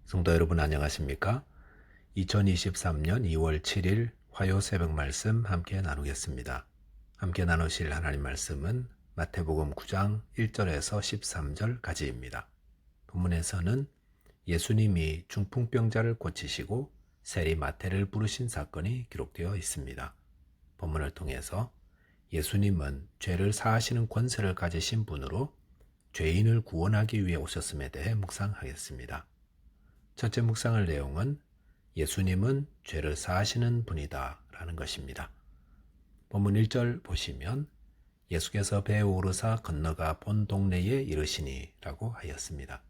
성도 여러분 안녕하십니까? 2023년 2월 7일 화요 새벽 말씀 함께 나누겠습니다. 함께 나누실 하나님 말씀은 마태복음 9장 1절에서 13절까지입니다. 본문에서는 예수님이 중풍병자를 고치시고 세리 마태를 부르신 사건이 기록되어 있습니다. 본문을 통해서 예수님은 죄를 사하시는 권세를 가지신 분으로 죄인을 구원하기 위해 오셨음에 대해 묵상하겠습니다. 첫째 묵상할 내용은 예수님은 죄를 사하시는 분이다 라는 것입니다. 본문 1절 보시면 예수께서 배에 오르사 건너가 본 동네에 이르시니 라고 하였습니다.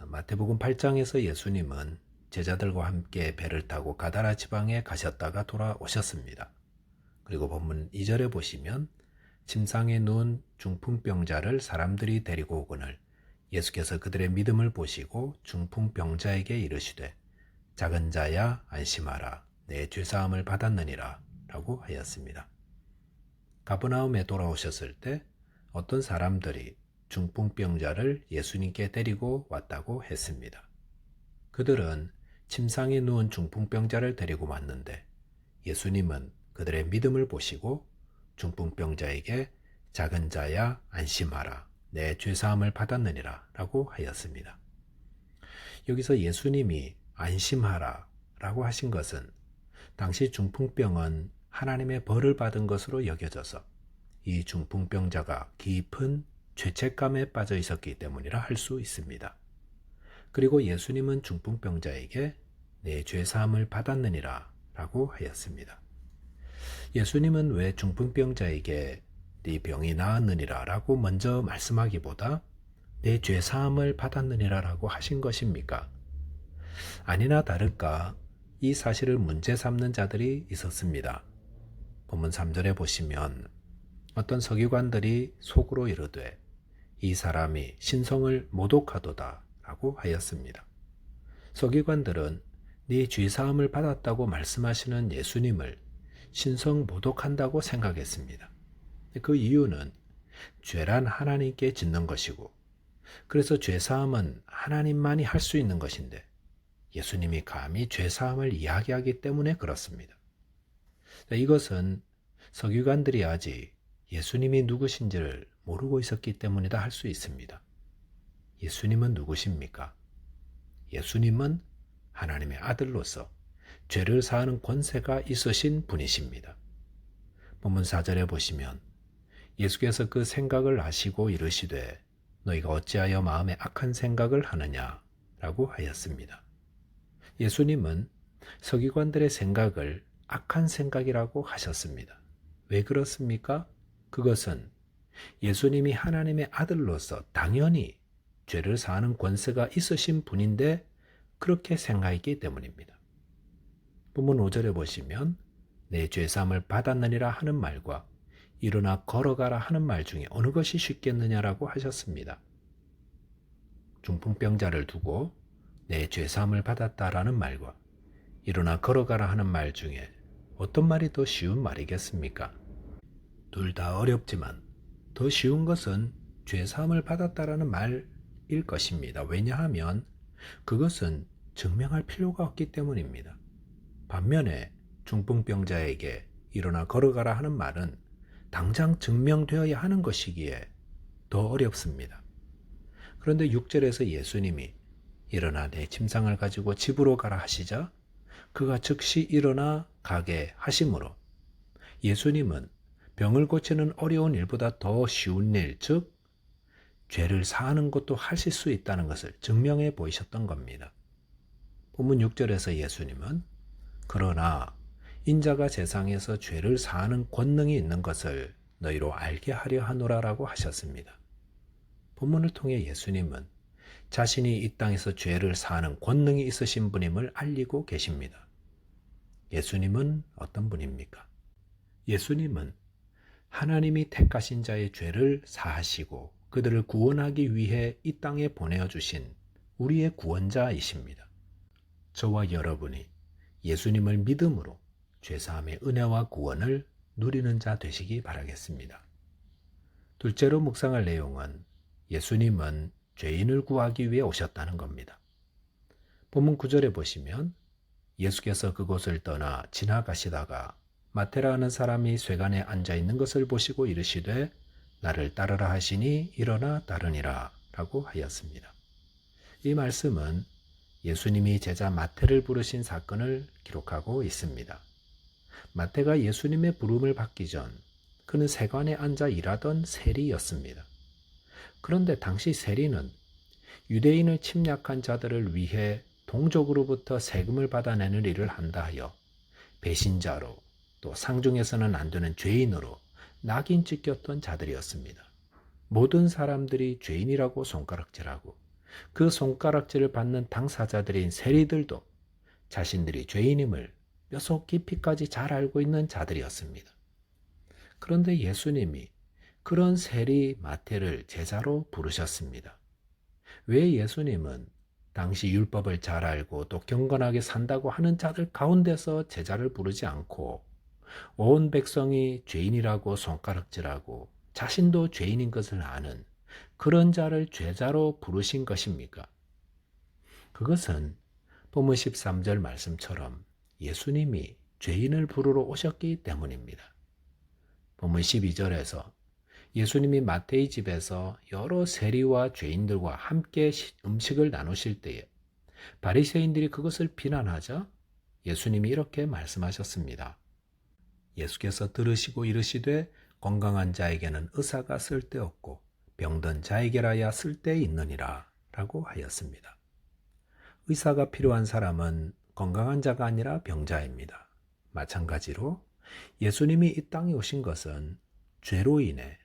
마태복음 8장에서 예수님은 제자들과 함께 배를 타고 가다라 지방에 가셨다가 돌아오셨습니다. 그리고 본문 2절에 보시면 침상에 누운 중풍병자를 사람들이 데리고 오거늘 예수께서 그들의 믿음을 보시고 중풍병자에게 이르시되 작은 자야 안심하라 내 죄사함을 받았느니라 라고 하였습니다. 가버나움에 돌아오셨을 때 어떤 사람들이 중풍병자를 예수님께 데리고 왔다고 했습니다. 그들은 침상에 누운 중풍병자를 데리고 왔는데 예수님은 그들의 믿음을 보시고 중풍병자에게 작은 자야 안심하라 내 죄사함을 받았느니라 라고 하였습니다. 여기서 예수님이 안심하라 라고 하신 것은 당시 중풍병은 하나님의 벌을 받은 것으로 여겨져서 이 중풍병자가 깊은 죄책감에 빠져 있었기 때문이라 할 수 있습니다. 그리고 예수님은 중풍병자에게 내 죄사함을 받았느니라 라고 하였습니다. 예수님은 왜 중풍병자에게 네 병이 나았느니라 라고 먼저 말씀하기보다 내 죄사함을 받았느니라 라고 하신 것입니까? 아니나 다를까 이 사실을 문제 삼는 자들이 있었습니다. 본문 3절에 보시면 어떤 서기관들이 속으로 이르되 이 사람이 신성을 모독하도다 라고 하였습니다. 서기관들은 네 죄사함을 받았다고 말씀하시는 예수님을 신성 모독한다고 생각했습니다. 그 이유는 죄란 하나님께 짓는 것이고 그래서 죄사함은 하나님만이 할 수 있는 것인데 예수님이 감히 죄사함을 이야기하기 때문에 그렇습니다. 이것은 서기관들이 아직 예수님이 누구신지를 모르고 있었기 때문이다 할 수 있습니다. 예수님은 누구십니까? 예수님은 하나님의 아들로서 죄를 사하는 권세가 있으신 분이십니다. 본문 4절에 보시면 예수께서 그 생각을 아시고 이르시되 너희가 어찌하여 마음에 악한 생각을 하느냐 라고 하였습니다. 예수님은 서기관들의 생각을 악한 생각이라고 하셨습니다. 왜 그렇습니까? 그것은 예수님이 하나님의 아들로서 당연히 죄를 사하는 권세가 있으신 분인데 그렇게 생각했기 때문입니다. 본문 5절에 보시면 내 죄사함을 받았느니라 하는 말과 일어나 걸어가라 하는 말 중에 어느 것이 쉽겠느냐라고 하셨습니다. 중풍병자를 두고 내 죄사함을 받았다라는 말과 일어나 걸어가라 하는 말 중에 어떤 말이 더 쉬운 말이겠습니까? 둘 다 어렵지만 더 쉬운 것은 죄사함을 받았다라는 말일 것입니다. 왜냐하면 그것은 증명할 필요가 없기 때문입니다. 반면에 중풍병자에게 일어나 걸어가라 하는 말은 당장 증명되어야 하는 것이기에 더 어렵습니다. 그런데 6절에서 예수님이 일어나 내 침상을 가지고 집으로 가라 하시자 그가 즉시 일어나 가게 하심으로 예수님은 병을 고치는 어려운 일보다 더 쉬운 일, 즉 죄를 사하는 것도 하실 수 있다는 것을 증명해 보이셨던 겁니다. 본문 6절에서 예수님은 그러나 인자가 세상에서 죄를 사하는 권능이 있는 것을 너희로 알게 하려 하노라라고 하셨습니다. 본문을 통해 예수님은 자신이 이 땅에서 죄를 사하는 권능이 있으신 분임을 알리고 계십니다. 예수님은 어떤 분입니까? 예수님은 하나님이 택하신 자의 죄를 사하시고 그들을 구원하기 위해 이 땅에 보내어주신 우리의 구원자이십니다. 저와 여러분이 예수님을 믿음으로 죄사함의 은혜와 구원을 누리는 자 되시기 바라겠습니다. 둘째로 묵상할 내용은 예수님은 죄인을 구하기 위해 오셨다는 겁니다. 본문 9절에 보시면 예수께서 그곳을 떠나 지나가시다가 마태라 하는 사람이 쇠관에 앉아 있는 것을 보시고 이르시되 나를 따르라 하시니 일어나 따르니라 라고 하였습니다. 이 말씀은 예수님이 제자 마태를 부르신 사건을 기록하고 있습니다. 마태가 예수님의 부름을 받기 전 그는 세관에 앉아 일하던 세리였습니다. 그런데 당시 세리는 유대인을 침략한 자들을 위해 동족으로부터 세금을 받아내는 일을 한다 하여 배신자로 또 상중에서는 안 되는 죄인으로 낙인 찍혔던 자들이었습니다. 모든 사람들이 죄인이라고 손가락질하고 그 손가락질을 받는 당사자들인 세리들도 자신들이 죄인임을 뼛속 깊이까지 잘 알고 있는 자들이었습니다. 그런데 예수님이 그런 세리 마태를 제자로 부르셨습니다. 왜 예수님은 당시 율법을 잘 알고 또 경건하게 산다고 하는 자들 가운데서 제자를 부르지 않고 온 백성이 죄인이라고 손가락질하고 자신도 죄인인 것을 아는 그런 자를 제자로 부르신 것입니까? 그것은 본문 13절 말씀처럼 예수님이 죄인을 부르러 오셨기 때문입니다. 본문 12절에서 예수님이 마태의 집에서 여러 세리와 죄인들과 함께 음식을 나누실 때에 바리새인들이 그것을 비난하자 예수님이 이렇게 말씀하셨습니다. 예수께서 들으시고 이르시되 건강한 자에게는 의사가 쓸데없고 병든 자에게라야 쓸데있느니라 라고 하였습니다. 의사가 필요한 사람은 건강한 자가 아니라 병자입니다. 마찬가지로 예수님이 이 땅에 오신 것은 죄로 인해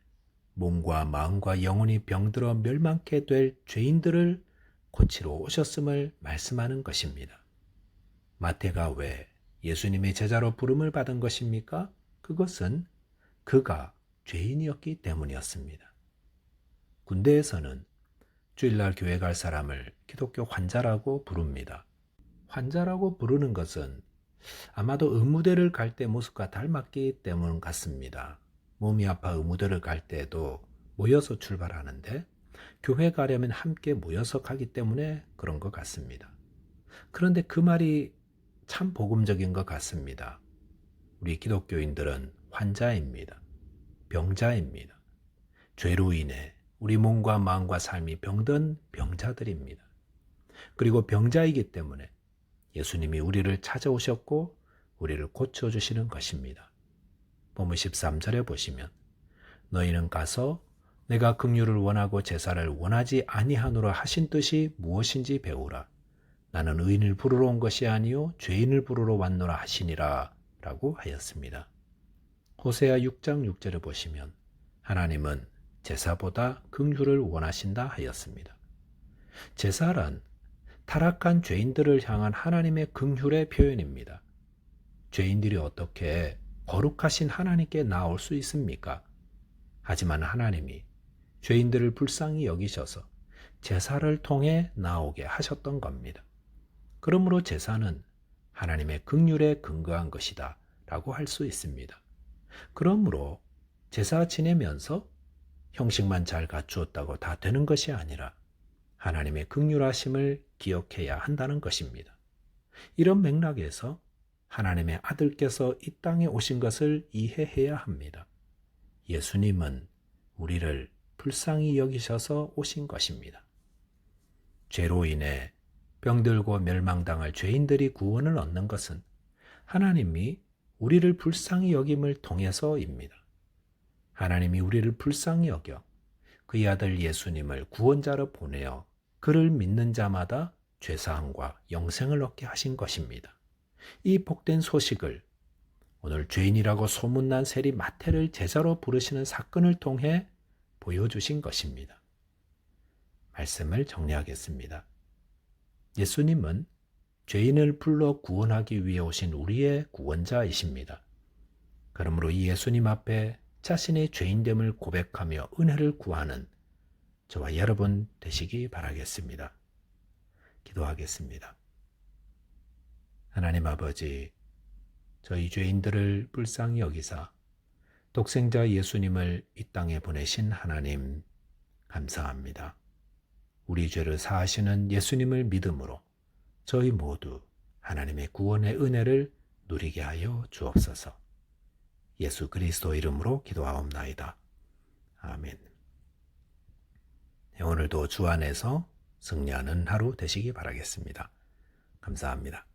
몸과 마음과 영혼이 병들어 멸망케 될 죄인들을 고치러 오셨음을 말씀하는 것입니다. 마태가 왜 예수님의 제자로 부름을 받은 것입니까? 그것은 그가 죄인이었기 때문이었습니다. 군대에서는 주일날 교회 갈 사람을 기독교 환자라고 부릅니다. 환자라고 부르는 것은 아마도 의무대를 갈 때 모습과 닮았기 때문 같습니다. 몸이 아파 의무대를 갈 때에도 모여서 출발하는데 교회 가려면 함께 모여서 가기 때문에 그런 것 같습니다. 그런데 그 말이 참 복음적인 것 같습니다. 우리 기독교인들은 환자입니다. 병자입니다. 죄로 인해 우리 몸과 마음과 삶이 병든 병자들입니다. 그리고 병자이기 때문에 예수님이 우리를 찾아오셨고 우리를 고쳐주시는 것입니다. 본문 13절에 보시면 너희는 가서 내가 긍휼을 원하고 제사를 원하지 아니하노라 하신 뜻이 무엇인지 배우라. 나는 의인을 부르러 온 것이 아니요 죄인을 부르러 왔노라 하시니라 라고 하였습니다. 호세아 6장 6절에 보시면 하나님은 제사보다 긍휼을 원하신다 하였습니다. 제사란 타락한 죄인들을 향한 하나님의 긍휼의 표현입니다. 죄인들이 어떻게 거룩하신 하나님께 나올 수 있습니까? 하지만 하나님이 죄인들을 불쌍히 여기셔서 제사를 통해 나오게 하셨던 겁니다. 그러므로 제사는 하나님의 긍휼에 근거한 것이다 라고 할 수 있습니다. 그러므로 제사 지내면서 형식만 잘 갖추었다고 다 되는 것이 아니라 하나님의 긍휼하심을 기억해야 한다는 것입니다. 이런 맥락에서 하나님의 아들께서 이 땅에 오신 것을 이해해야 합니다. 예수님은 우리를 불쌍히 여기셔서 오신 것입니다. 죄로 인해 병들고 멸망당할 죄인들이 구원을 얻는 것은 하나님이 우리를 불쌍히 여김을 통해서입니다. 하나님이 우리를 불쌍히 여겨 그의 아들 예수님을 구원자로 보내어 그를 믿는 자마다 죄사함과 영생을 얻게 하신 것입니다. 이 복된 소식을 오늘 죄인이라고 소문난 세리 마태를 제자로 부르시는 사건을 통해 보여주신 것입니다. 말씀을 정리하겠습니다. 예수님은 죄인을 불러 구원하기 위해 오신 우리의 구원자이십니다. 그러므로 이 예수님 앞에 자신의 죄인됨을 고백하며 은혜를 구하는 저와 여러분 되시기 바라겠습니다. 기도하겠습니다. 하나님 아버지, 저희 죄인들을 불쌍히 여기사 독생자 예수님을 이 땅에 보내신 하나님 감사합니다. 우리 죄를 사하시는 예수님을 믿음으로 저희 모두 하나님의 구원의 은혜를 누리게 하여 주옵소서. 예수 그리스도 이름으로 기도하옵나이다. 아멘. 오늘도 주 안에서 승리하는 하루 되시기 바라겠습니다. 감사합니다.